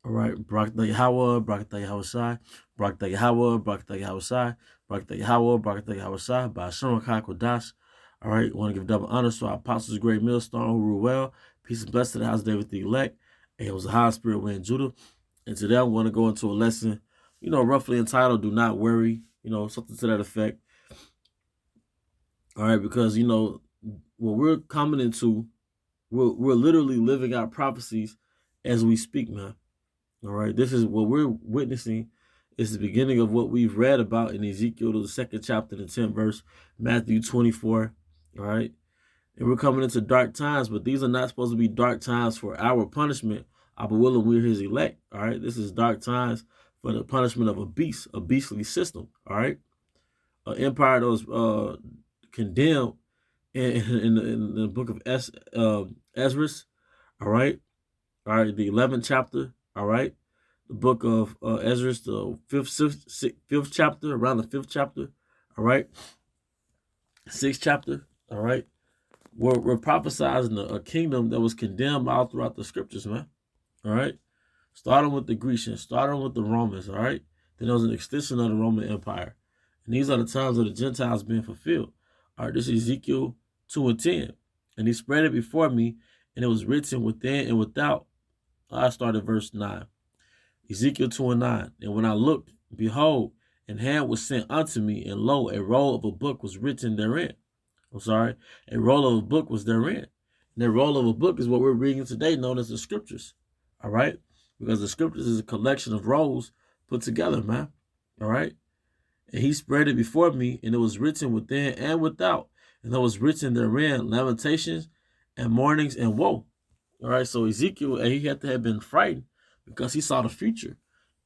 All right, Barak Yahweh, Barak Yahweh Shai, Barak Yahweh, Barak Yahweh Shai, Barak Yahweh, Barak Yahweh Shai, by Hashem Kodash. All right, want to give double honor to our apostles, great millstone who rule well. Peace and blessing to the house of David the elect. And it was a high spirit way in Judah. And today I'm going to go into a lesson, roughly entitled "Do Not Worry," something to that effect. All right, because what we're coming into, we're literally living out prophecies as we speak, man. All right, this is what we're witnessing is the beginning of what we've read about in Ezekiel, the 2nd chapter, the 10th verse, Matthew 24. All right, and we're coming into dark times, but these are not supposed to be dark times for our punishment. But willing we're his elect. All right, this is dark times for the punishment of a beastly system. All right, an empire that was condemned in the book of Ezra. All right, the 11th chapter. All right. The book of Ezra, the fifth chapter, around the 5th chapter, all right, 6th chapter, all right. We're prophesizing a kingdom that was condemned all throughout the scriptures, man, all right. Starting with the Grecians, starting with the Romans, all right. Then there was an extension of the Roman Empire, and these are the times of the Gentiles being fulfilled. All right, this is Ezekiel 2:10, and he spread it before me, and it was written within and without. I started verse 9. Ezekiel 2:9. And when I looked, behold, an hand was sent unto me, and lo, a roll of a book was written therein. A roll of a book was therein. And the roll of a book is what we're reading today, known as the scriptures. All right? Because the scriptures is a collection of rolls put together, man. All right? And he spread it before me, and it was written within and without. And there was written therein lamentations and mournings and woe. All right, so Ezekiel, and he had to have been frightened because he saw the future.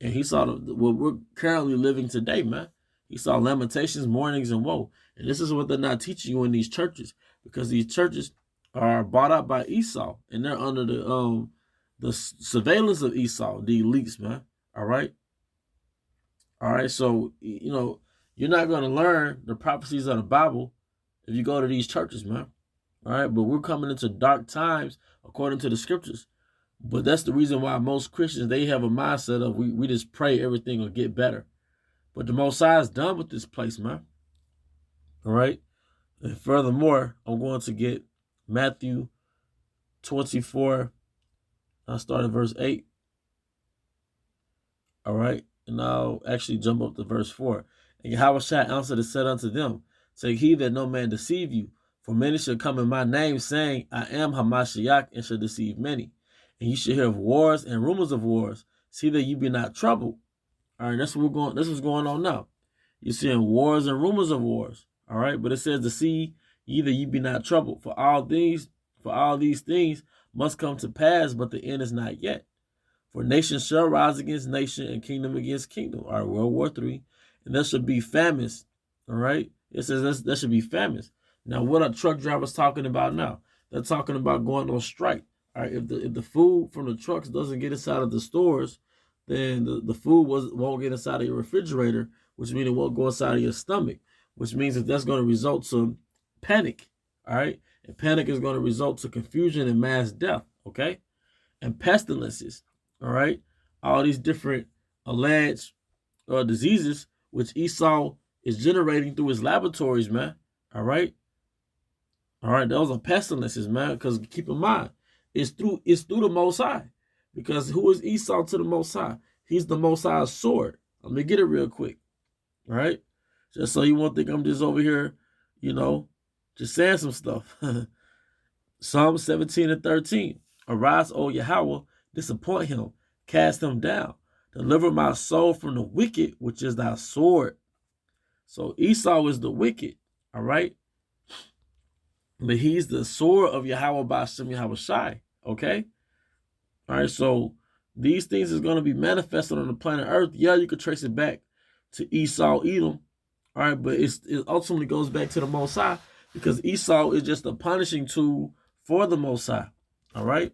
And he saw what we're currently living today, man. He saw lamentations, mournings, and woe. And this is what they're not teaching you in these churches, because these churches are bought out by Esau, and they're under the surveillance of Esau, the elites, man. All right. All right. So, you're not going to learn the prophecies of the Bible if you go to these churches, man. All right. But we're coming into dark times according to the scriptures. But that's the reason why most Christians, they have a mindset of we just pray everything will get better. But the Most High is done with this place, man. All right. And furthermore, I'm going to get Matthew 24. I'll start at verse 8. All right. And I'll actually jump up to verse 4. And Yahweh answered and said unto them, take heed that no man deceive you, for many shall come in my name, saying, I am Hamashiach, and shall deceive many. And you shall hear of wars and rumors of wars. See that you be not troubled. All right, that's what's going on now. You're seeing wars and rumors of wars. All right, but it says to see ye that you be not troubled. For all these things must come to pass, but the end is not yet. For nation shall rise against nation, and kingdom against kingdom. All right, World War III. And there should be famines. All right, it says there should be famines. Now, what are truck drivers talking about now? They're talking about going on strike. All right, if the food from the trucks doesn't get inside of the stores, then the food won't get inside of your refrigerator, which means it won't go inside of your stomach, which means that that's going to result to panic. All right, and panic is going to result to confusion and mass death. Okay, and pestilences. All right, all these different alleged diseases which Esau is generating through his laboratories, man. All right, those are pestilences, man. Because keep in mind, it's through the Most High. Because who is Esau to the Most High? He's the Most High's sword. Let me get it real quick. All right? Just so you won't think I'm just over here, just saying some stuff. Psalm 17 and 13. Arise, O Yahweh, disappoint him, cast him down. Deliver my soul from the wicked, which is thy sword. So Esau is the wicked. All right? But he's the sword of Yahweh by Hashem Yahweh Shai. Okay? All right, so these things is going to be manifested on the planet Earth. Yeah, you could trace it back to Esau, Edom. All right, but it ultimately goes back to the Most High, because Esau is just a punishing tool for the Most High. All right.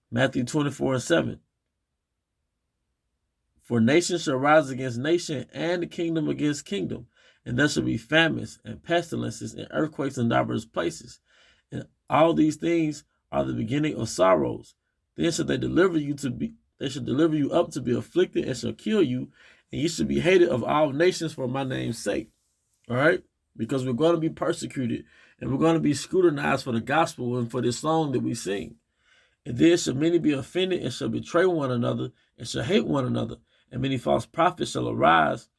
Matthew 24 and 7. For nation shall rise against nation, and the kingdom against kingdom, and there shall be famines and pestilences and earthquakes in diverse places. And all these things are the beginning of sorrows. Then shall they shall deliver you up to be afflicted and shall kill you, and you shall be hated of all nations for my name's sake. All right? Because we're going to be persecuted and we're going to be scrutinized for the gospel and for this song that we sing. And then shall many be offended and shall betray one another and shall hate one another. And many false prophets shall arise,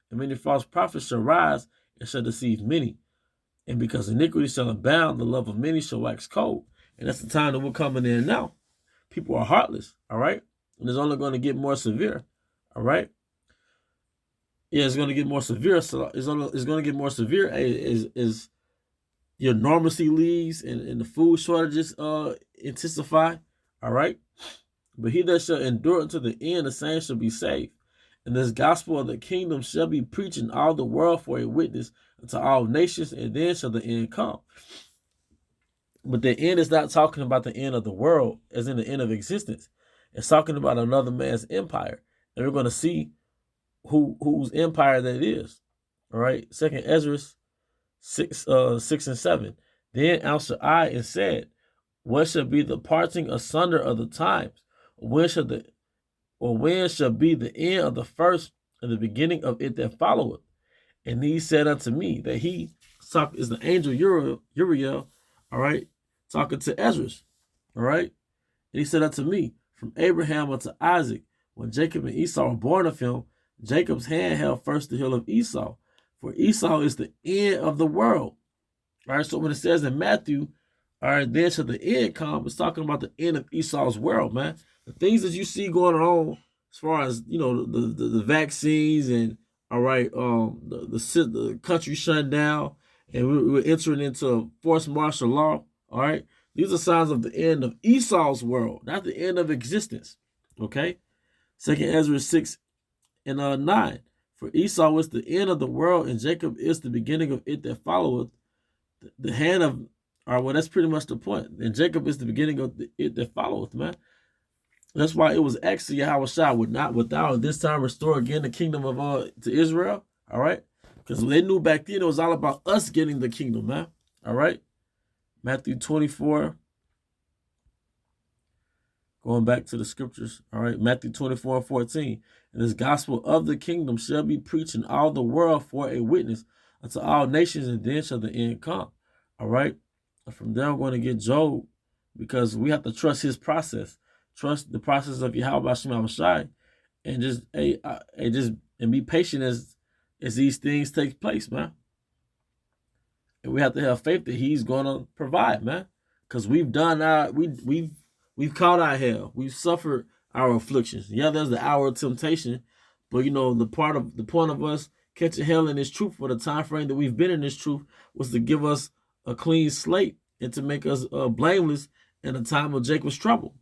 and many false prophets shall rise and shall deceive many. And because iniquity shall abound, the love of many shall wax cold. And that's the time that we're coming in now. People are heartless, all right? And it's only going to get more severe, all right? Yeah, it's going to get more severe. So it's going to get more severe as your normalcy leaves and the food shortages intensify, all right? But he that shall endure unto the end, the same shall be saved. And this gospel of the kingdom shall be preached in all the world for a witness unto all nations, and then shall the end come. But the end is not talking about the end of the world, as in the end of existence. It's talking about another man's empire. And we're going to see whose empire that is. All right. Second Ezra 6 and 7. Then answered I and said, what shall be the parting asunder of the times? When shall be the end of the first and the beginning of it that followeth? And he said unto me that he is the angel Uriel, all right, talking to Ezra, all right. And he said unto me, from Abraham unto Isaac, when Jacob and Esau were born of him, Jacob's hand held first the hill of Esau, for Esau is the end of the world. All right, so when it says in Matthew, all right, then shall the end come, it's talking about the end of Esau's world, man. The things that you see going on as far as, you know, the vaccines and, all right, the country shut down and we're entering into forced martial law, all right? These are signs of the end of Esau's world, not the end of existence, okay? 2 Ezra 6 and 9. For Esau is the end of the world, and Jacob is the beginning of it that followeth. The hand of, all right, well, that's pretty much the point. And Jacob is the beginning of it that followeth, man. That's why it was actually Yahushua would not without this time restore again the kingdom of to Israel, all right? Because they knew back then it was all about us getting the kingdom, man, all right? Matthew 24, going back to the scriptures, all right? Matthew 24 and 14. And this gospel of the kingdom shall be preached in all the world for a witness unto all nations, and then shall the end come, all right? And from there, I'm going to get Job, because we have to trust his process. Trust the process of Yahweh Shema Shai, and just and be patient as these things take place, man. And we have to have faith that he's gonna provide, man. Because we've done we've caught our hell. We've suffered our afflictions. Yeah, there's the hour of temptation, but you know, the point of us catching hell in this truth for the time frame that we've been in this truth was to give us a clean slate and to make us blameless in the time of Jacob's trouble.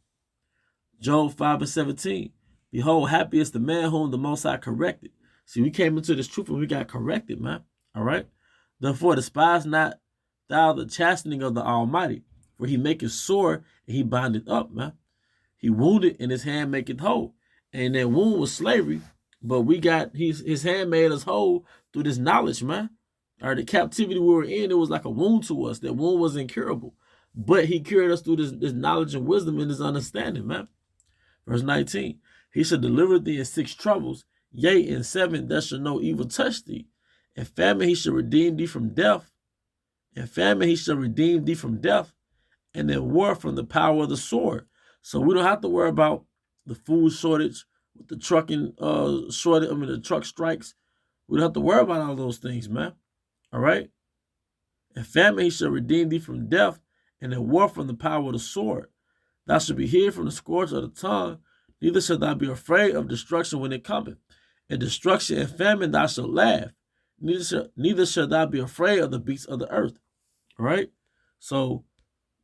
Job 5 and 17. Behold, happy is the man whom the Most High corrected. See, we came into this truth and we got corrected, man. All right? Therefore, despise not thou the chastening of the Almighty, for he maketh sore and he bindeth up, man. He wounded and his hand maketh whole. And that wound was slavery, but we got his hand made us whole through this knowledge, man. All right, the captivity we were in, it was like a wound to us. That wound was incurable. But he cured us through this knowledge and wisdom and this understanding, man. Verse 19, he shall deliver thee in 6 troubles, yea, in 7 there shall no evil touch thee. In famine he shall redeem thee from death. In famine he shall redeem thee from death, and in war from the power of the sword. So we don't have to worry about the food shortage, with the trucking shortage, the truck strikes. We don't have to worry about all those things, man. All right? In famine he shall redeem thee from death, and in war from the power of the sword. Thou shalt be hid from the scourge of the tongue, neither shalt thou be afraid of destruction when it cometh. In destruction and famine thou shalt laugh, neither shalt thou be afraid of the beasts of the earth. All right? So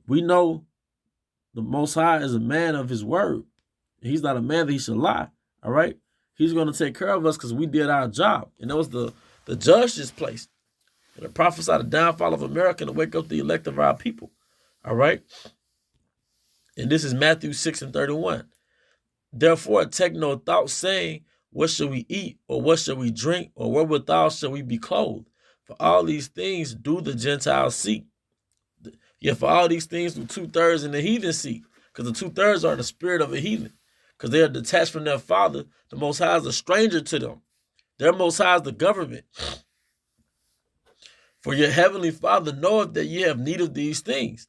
we know the Most High is a man of his word. He's not a man that he should lie. All right? He's going to take care of us because we did our job. And that was the judge's place. And to prophesy the downfall of America and to wake up the elect of our people. All right? And this is Matthew 6 and 31. Therefore, take no thought, saying, what shall we eat, or what shall we drink, or wherewithal shall we be clothed? For all these things do the Gentiles seek. Yet for all these things do 2/3 in the heathen seek, because the 2/3 are the spirit of a heathen, because they are detached from their father. The Most High is a stranger to them. Their Most High is the government. For your heavenly Father knoweth that ye have need of these things.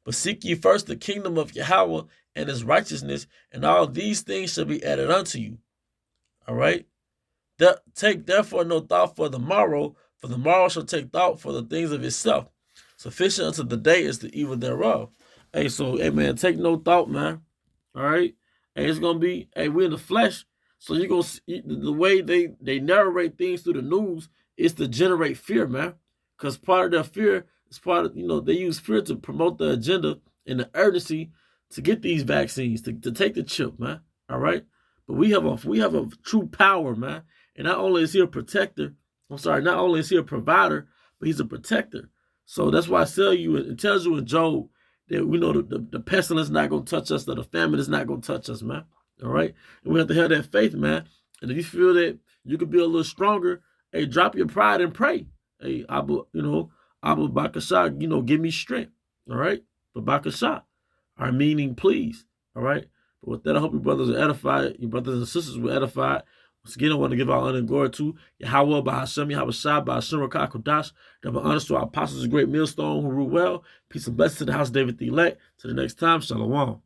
But seek ye first the kingdom of Yahweh and his righteousness, and all these things shall be added unto you. All right? Take therefore no thought for the morrow, for the morrow shall take thought for the things of itself. Sufficient unto the day is the evil thereof. Hey, so, hey, man, take no thought, man. All right? Hey, it's going to be, hey, we're in the flesh. So you're going to see the way they narrate things through the news is to generate fear, man. Because part of their fear is part of, they use fear to promote the agenda and the urgency to get these vaccines, to take the chip, man. All right? But we have a true power, man. And not only is he a protector, not only is he a provider, but he's a protector. So that's why it tells you in Job that we know the pestilence is not going to touch us, that the famine is not going to touch us, man. All right? And we have to have that faith, man. And if you feel that you could be a little stronger, hey, drop your pride and pray. Hey, Abba Bakasha, give me strength. All right? But Bakasha, our meaning please. All right? But with that, I hope your brothers are edified, your brothers and sisters were edified. Once again, I want to give our honor and glory to Yahweh, Bahashem, Yahweh Shai, Bahashem, Rakah, Kodash. Double honors to our apostles, a great millstone who rule well. Peace and blessings to the house of David the elect. Till the next time, Shalom.